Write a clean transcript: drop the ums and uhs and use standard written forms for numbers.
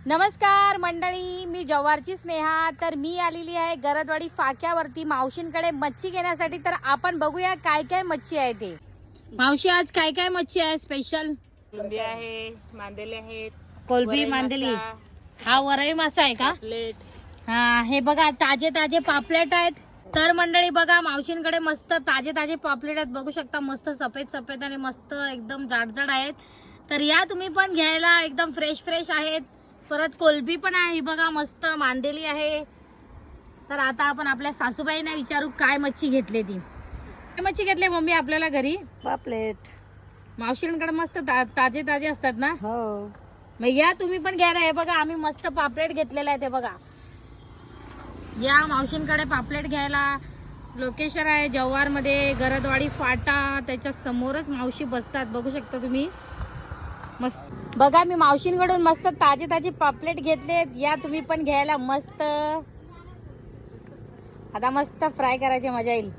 नमस्कार मंडळी, मी जव्हारची स्नेहा. तर मी आलेली आहे गरदवाडी फाक्यावरती मावशींकडे मच्छी घेण्यासाठी. तर आपण बघूया काय काय मच्छी आहे ते. मावशी, आज काय काय मच्छी आहे स्पेशल? कोलंबी आहे, मांदेली आहेत, कोलंबी, वरई मांदेली. मासा, हा वरई मासा आहे का? प्लेट. हा, हे बघा ताजे ताजे पापलेट आहेत. तर मंडळी बघा, मावशींकडे मस्त ताजे ताजे पापलेट आहेत. बघू शकता, मस्त सफेद सफेद आणि मस्त एकदम जाडजाड आहेत. तर या तुम्ही पण घ्यायला, एकदम फ्रेश फ्रेश आहेत. परत कोलंबी पण आहे, ही बघा मस्त मांदेली आहे. तर आता आपण आपल्या सासूबाईंना विचारू काय मच्छी घेतली ती. काय मच्छी घेतली मम्मी आपल्याला घरी? पापलेट. मावशींकडे मस्त ताजे ताजे असतात ना. हो. मग या तुम्ही पण घ्यायला. हे बघा, आम्ही मस्त पापलेट घेतलेला आहे. ते बघा, या मावशींकडे पापलेट घ्यायला. लोकेशन आहे जव्हार मध्ये, गरदवाडी फाटा. त्याच्या समोरच मावशी बसतात, बघू शकता तुम्ही. मस्त बघा, मी मावशींकडून मस्त ताजे ताजे पापलेट घेतलेत. या तुम्ही पण घ्यायला. मस्त आता मस्त फ्राय करायचे, मजा येईल.